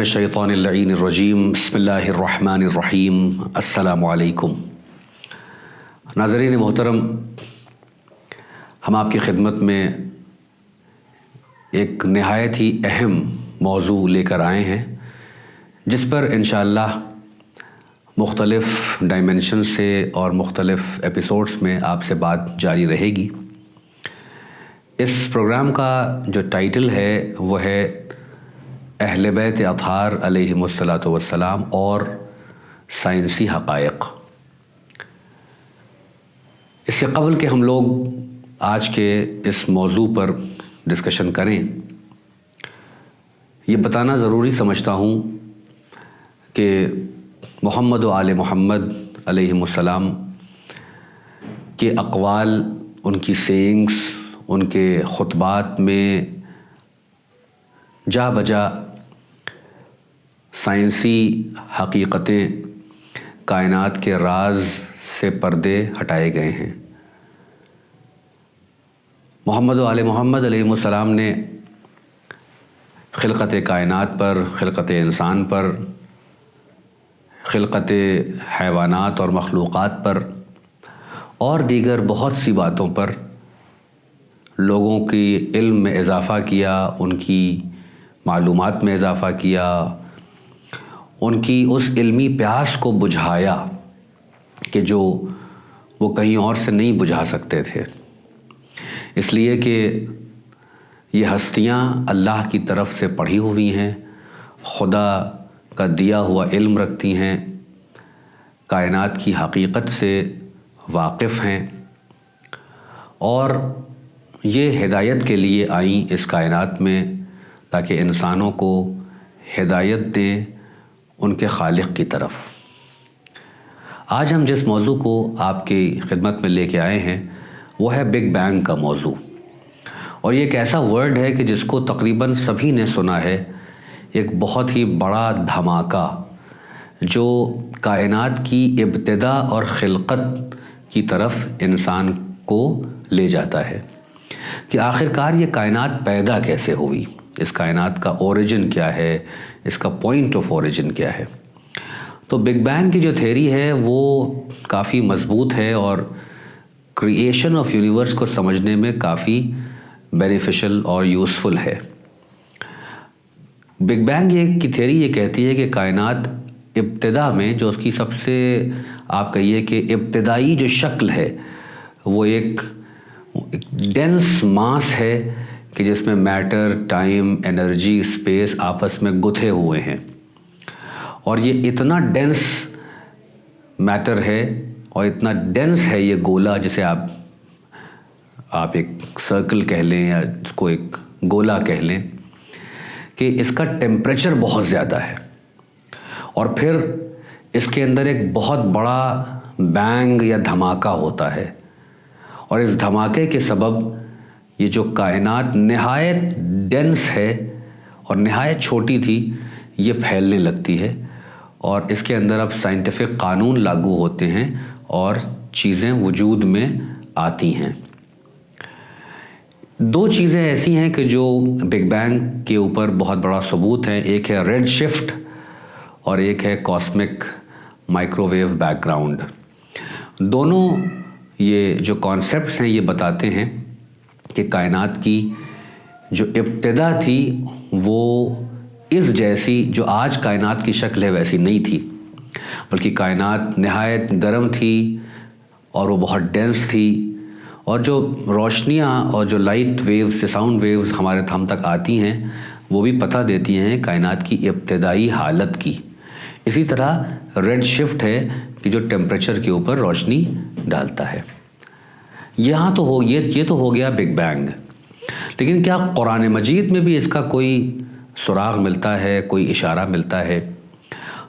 الشیطان اللعین الرجیم بسم اللہ الرحمن الرحیم السلام علیکم۔ ناظرین محترم، ہم آپ کی خدمت میں ایک نہایت ہی اہم موضوع لے کر آئے ہیں، جس پر انشاءاللہ مختلف ڈائمنشن سے اور مختلف ایپیسوڈز میں آپ سے بات جاری رہے گی۔ اس پروگرام کا جو ٹائٹل ہے وہ ہے اہل بیت اطہار علیہم الصلاۃ والسلام اور سائنسی حقائق۔ اس سے قبل کہ ہم لوگ آج کے اس موضوع پر ڈسکشن کریں، یہ بتانا ضروری سمجھتا ہوں کہ محمد و آل محمد علیہم السلام کے اقوال، ان کی سینگس، ان کے خطبات میں جا بجا سائنسی حقیقتیں، کائنات کے راز سے پردے ہٹائے گئے ہیں۔ محمد و آل محمد علیہ السلام نے خلقت کائنات پر، خلقت انسان پر، خلقت حیوانات اور مخلوقات پر اور دیگر بہت سی باتوں پر لوگوں کی علم میں اضافہ کیا، ان کی معلومات میں اضافہ کیا، ان کی اس علمی پیاس کو بجھایا کہ جو وہ کہیں اور سے نہیں بجھا سکتے تھے، اس لیے کہ یہ ہستیاں اللہ کی طرف سے پڑھی ہوئی ہیں، خدا کا دیا ہوا علم رکھتی ہیں، کائنات کی حقیقت سے واقف ہیں، اور یہ ہدایت کے لیے آئیں اس کائنات میں تاکہ انسانوں کو ہدایت دیں ان کے خالق کی طرف۔ آج ہم جس موضوع کو آپ کی خدمت میں لے کے آئے ہیں وہ ہے بگ بینگ کا موضوع، اور یہ ایک ایسا ورڈ ہے کہ جس کو تقریباً سبھی نے سنا ہے، ایک بہت ہی بڑا دھماکہ جو کائنات کی ابتدا اور خلقت کی طرف انسان کو لے جاتا ہے کہ آخرکار یہ کائنات پیدا کیسے ہوئی، اس کائنات کا اوریجن کیا ہے، اس کا پوائنٹ آف اوریجن کیا ہے۔ تو بگ بینگ کی جو تھیوری ہے وہ کافی مضبوط ہے اور کریشن آف یونیورس کو سمجھنے میں کافی بینیفیشل اور یوزفل ہے۔ بگ بینگ کی تھیوری یہ کہتی ہے کہ کائنات ابتدا میں جو اس کی سب سے آپ کہیے کہ ابتدائی جو شکل ہے وہ ایک ڈینس ماس ہے کہ جس میں میٹر، ٹائم، انرجی، اسپیس آپس میں گتھے ہوئے ہیں، اور یہ اتنا ڈینس میٹر ہے اور اتنا ڈینس ہے یہ گولا، جسے آپ ایک سرکل کہہ لیں یا اس کو ایک گولا کہہ لیں، کہ اس کا ٹیمپریچر بہت زیادہ ہے، اور پھر اس کے اندر ایک بہت بڑا بینگ یا دھماکہ ہوتا ہے، اور اس دھماکے کے سبب یہ جو کائنات نہایت ڈینس ہے اور نہایت چھوٹی تھی، یہ پھیلنے لگتی ہے، اور اس کے اندر اب سائنٹیفک قانون لاگو ہوتے ہیں اور چیزیں وجود میں آتی ہیں۔ دو چیزیں ایسی ہیں کہ جو بگ بینگ کے اوپر بہت بڑا ثبوت ہے، ایک ہے ریڈ شفٹ اور ایک ہے کاسمک مائکرو ویو بیک گراؤنڈ۔ دونوں یہ جو کانسیپٹس ہیں یہ بتاتے ہیں کہ کائنات کی جو ابتدا تھی وہ اس جیسی جو آج کائنات کی شکل ہے ویسی نہیں تھی، بلکہ کائنات نہایت گرم تھی اور وہ بہت ڈینس تھی، اور جو روشنیاں اور جو لائٹ ویوز، ساؤنڈ ویوز ہم تک آتی ہیں وہ بھی پتہ دیتی ہیں کائنات کی ابتدائی حالت کی۔ اسی طرح ریڈ شفٹ ہے کہ جو ٹیمپریچر کے اوپر روشنی ڈالتا ہے۔ یہ تو ہو گیا بگ بینگ، لیکن کیا قرآن مجید میں بھی اس کا کوئی سراغ ملتا ہے، کوئی اشارہ ملتا ہے؟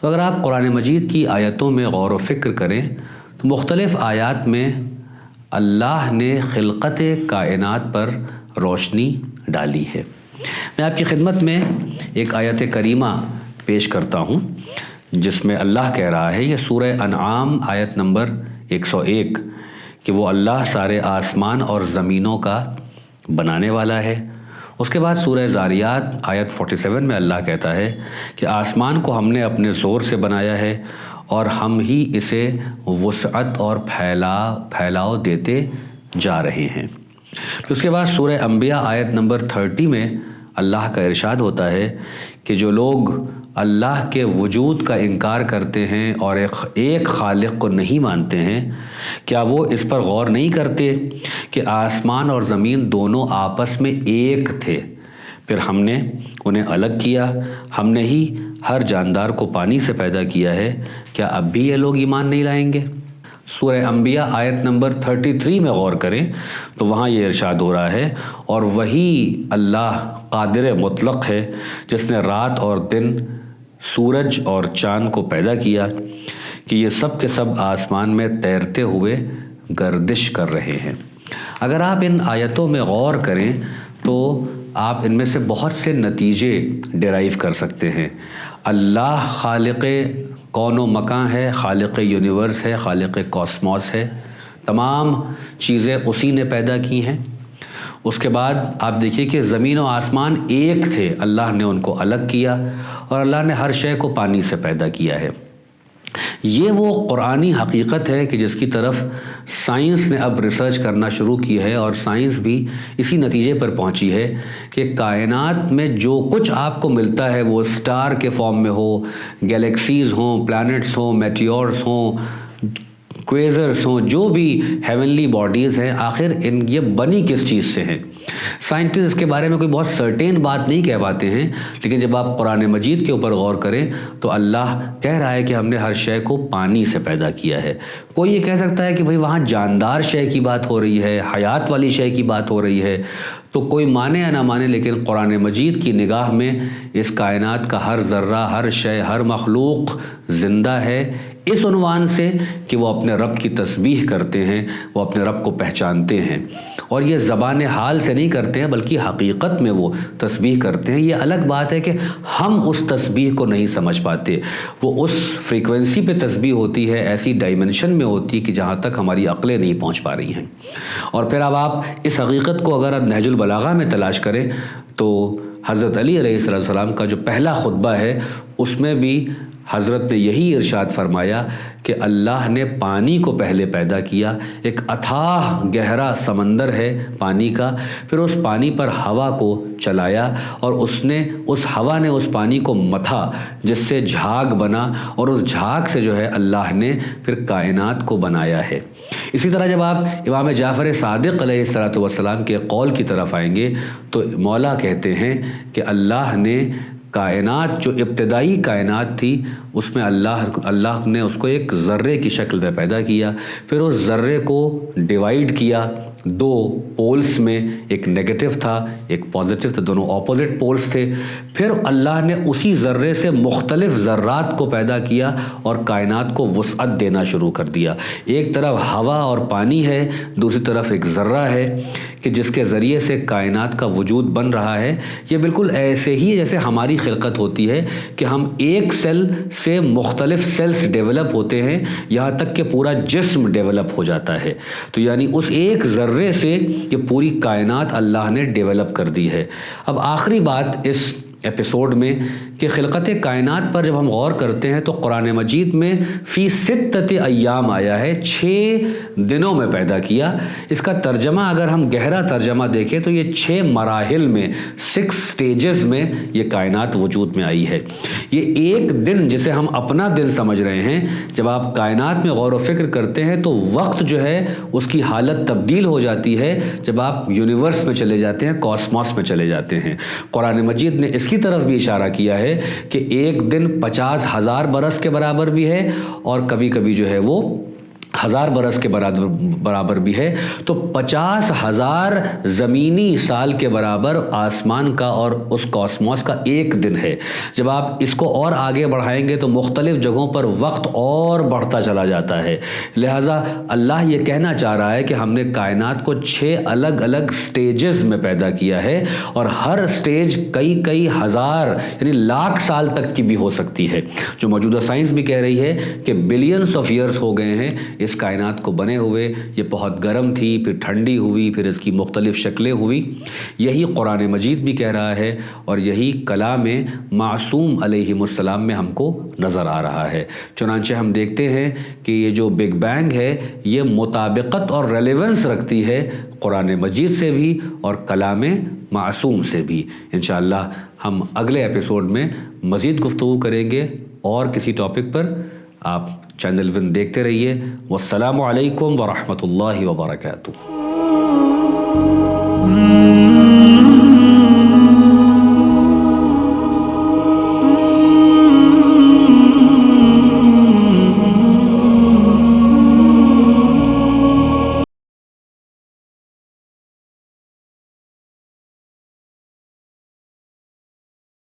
تو اگر آپ قرآن مجید کی آیتوں میں غور و فکر کریں تو مختلف آیات میں اللہ نے خلقت کائنات پر روشنی ڈالی ہے۔ میں آپ کی خدمت میں ایک آیت کریمہ پیش کرتا ہوں جس میں اللہ کہہ رہا ہے، یہ سورہ انعام آیت نمبر 101، کہ وہ اللہ سارے آسمان اور زمینوں کا بنانے والا ہے، اس کے بعد سورہ زاریات آیت 47 میں اللہ کہتا ہے کہ آسمان کو ہم نے اپنے زور سے بنایا ہے اور ہم ہی اسے وسعت اور پھیلاؤ دیتے جا رہے ہیں۔ اس کے بعد سورہ انبیاء آیت نمبر 30 میں اللہ کا ارشاد ہوتا ہے کہ جو لوگ اللہ کے وجود کا انکار کرتے ہیں اور ایک خالق کو نہیں مانتے ہیں، کیا وہ اس پر غور نہیں کرتے کہ آسمان اور زمین دونوں آپس میں ایک تھے، پھر ہم نے انہیں الگ کیا، ہم نے ہی ہر جاندار کو پانی سے پیدا کیا ہے، کیا اب بھی یہ لوگ ایمان نہیں لائیں گے؟ سورہ انبیاء آیت نمبر 33 میں غور کریں تو وہاں یہ ارشاد ہو رہا ہے، اور وہی اللہ قادر مطلق ہے جس نے رات اور دن، سورج اور چاند کو پیدا کیا کہ یہ سب کے سب آسمان میں تیرتے ہوئے گردش کر رہے ہیں۔ اگر آپ ان آیتوں میں غور کریں تو آپ ان میں سے بہت سے نتیجے ڈیرائیو کر سکتے ہیں۔ اللہ خالق کون و مکان ہے، خالق یونیورس ہے، خالق کاسموس ہے، تمام چیزیں اسی نے پیدا کی ہیں۔ اس کے بعد آپ دیکھیے کہ زمین و آسمان ایک تھے، اللہ نے ان کو الگ کیا، اور اللہ نے ہر شے کو پانی سے پیدا کیا ہے۔ یہ وہ قرآنی حقیقت ہے کہ جس کی طرف سائنس نے اب ریسرچ کرنا شروع کی ہے، اور سائنس بھی اسی نتیجے پر پہنچی ہے کہ کائنات میں جو کچھ آپ کو ملتا ہے وہ سٹار کے فارم میں ہو، گیلیکسیز ہوں، پلانٹس ہوں، میٹیورز ہوں، کویزرز ہوں، جو بھی ہیونلی باڈیز ہیں، آخر یہ بنی کس چیز سے ہیں؟ سائنٹسٹ اس کے بارے میں کوئی بہت سرٹین بات نہیں کہہ پاتے ہیں، لیکن جب آپ قرآن مجید کے اوپر غور کریں تو اللہ کہہ رہا ہے کہ ہم نے ہر شے کو پانی سے پیدا کیا ہے۔ کوئی یہ کہہ سکتا ہے کہ بھئی وہاں جاندار شے کی بات ہو رہی ہے، حیات والی شے کی بات ہو رہی ہے، تو کوئی مانے یا نہ مانے، لیکن قرآن مجید کی نگاہ میں اس کائنات کا ہر ذرہ، ہر شے، ہر مخلوق زندہ ہے، اس عنوان سے کہ وہ اپنے رب کی تسبیح کرتے ہیں، وہ اپنے رب کو پہچانتے ہیں، اور یہ زبان حال سے نہیں کرتے ہیں بلکہ حقیقت میں وہ تسبیح کرتے ہیں۔ یہ الگ بات ہے کہ ہم اس تسبیح کو نہیں سمجھ پاتے، وہ اس فریکوینسی پہ تسبیح ہوتی ہے، ایسی ڈائمنشن میں ہوتی ہے کہ جہاں تک ہماری عقلیں نہیں پہنچ پا رہی ہیں۔ اور پھر اب آپ اس حقیقت کو اگر آپ نہج البلاغہ میں تلاش کریں تو حضرت علی علیہ السلام کا جو پہلا خطبہ ہے اس میں بھی حضرت نے یہی ارشاد فرمایا کہ اللہ نے پانی کو پہلے پیدا کیا، ایک اتھاہ گہرا سمندر ہے پانی کا، پھر اس پانی پر ہوا کو چلایا، اور اس ہوا نے اس پانی کو متھا جس سے جھاگ بنا، اور اس جھاگ سے جو ہے اللہ نے پھر کائنات کو بنایا ہے۔ اسی طرح جب آپ امام جعفر صادق علیہ السلام کے قول کی طرف آئیں گے تو مولا کہتے ہیں کہ اللہ نے کائنات، جو ابتدائی کائنات تھی، اس میں اللہ نے اس کو ایک ذرے کی شکل میں پیدا کیا، پھر اس ذرے کو ڈیوائیڈ کیا دو پولز میں، ایک نیگیٹو تھا ایک پازیٹیو تھا، دونوں اپوزٹ پولز تھے، پھر اللہ نے اسی ذرے سے مختلف ذرات کو پیدا کیا اور کائنات کو وسعت دینا شروع کر دیا۔ ایک طرف ہوا اور پانی ہے، دوسری طرف ایک ذرہ ہے کہ جس کے ذریعے سے کائنات کا وجود بن رہا ہے۔ یہ بالکل ایسے ہی جیسے ہماری خلقت ہوتی ہے کہ ہم ایک سیل سے مختلف سیلز ڈیولپ ہوتے ہیں، یہاں تک کہ پورا جسم ڈیولپ ہو جاتا ہے۔ تو یعنی اس ایک ذرے سے یہ پوری کائنات اللہ نے ڈیولپ کر دی ہے۔ اب آخری بات اس ایپیسوڈ میں کہ خلقت کائنات پر جب ہم غور کرتے ہیں تو قرآن مجید میں فی ستت ایام آیا ہے، 6 دنوں میں پیدا کیا۔ اس کا ترجمہ اگر ہم گہرا ترجمہ دیکھیں تو یہ 6 مراحل میں، 6 سٹیجز میں یہ کائنات وجود میں آئی ہے۔ یہ ایک دن جسے ہم اپنا دن سمجھ رہے ہیں، جب آپ کائنات میں غور و فکر کرتے ہیں تو وقت جو ہے اس کی حالت تبدیل ہو جاتی ہے جب آپ یونیورس میں چلے جاتے ہیں، کاسموس میں چلے جاتے ہیں۔ قرآن مجید نے اس کی طرف بھی اشارہ کیا ہے کہ ایک دن 50,000 برس کے برابر بھی ہے، اور کبھی کبھی جو ہے وہ 1000 برس کے برابر بھی ہے۔ تو 50,000 زمینی سال کے برابر آسمان کا اور اس کاسموس کا ایک دن ہے۔ جب آپ اس کو اور آگے بڑھائیں گے تو مختلف جگہوں پر وقت اور بڑھتا چلا جاتا ہے۔ لہٰذا اللہ یہ کہنا چاہ رہا ہے کہ ہم نے کائنات کو 6 الگ الگ سٹیجز میں پیدا کیا ہے، اور ہر سٹیج کئی ہزار یعنی لاکھ سال تک کی بھی ہو سکتی ہے، جو موجودہ سائنس بھی کہہ رہی ہے کہ بلینز آف ایئرز ہو گئے ہیں اس کائنات کو بنے ہوئے یہ بہت گرم تھی، پھر ٹھنڈی ہوئی، پھر اس کی مختلف شکلیں ہوئی، یہی قرآن مجید بھی کہہ رہا ہے اور یہی کلام معصوم علیہ السلام میں ہم کو نظر آ رہا ہے۔ چنانچہ ہم دیکھتے ہیں کہ یہ جو بگ بینگ ہے یہ مطابقت اور ریلیونس رکھتی ہے قرآن مجید سے بھی اور کلام معصوم سے بھی۔ انشاءاللہ ہم اگلے ایپیسوڈ میں مزید گفتگو کریں گے اور کسی ٹاپک پر۔ آپ چینل ون دیکھتے رہیے۔ والسلام علیکم ورحمۃ اللہ وبرکاتہ۔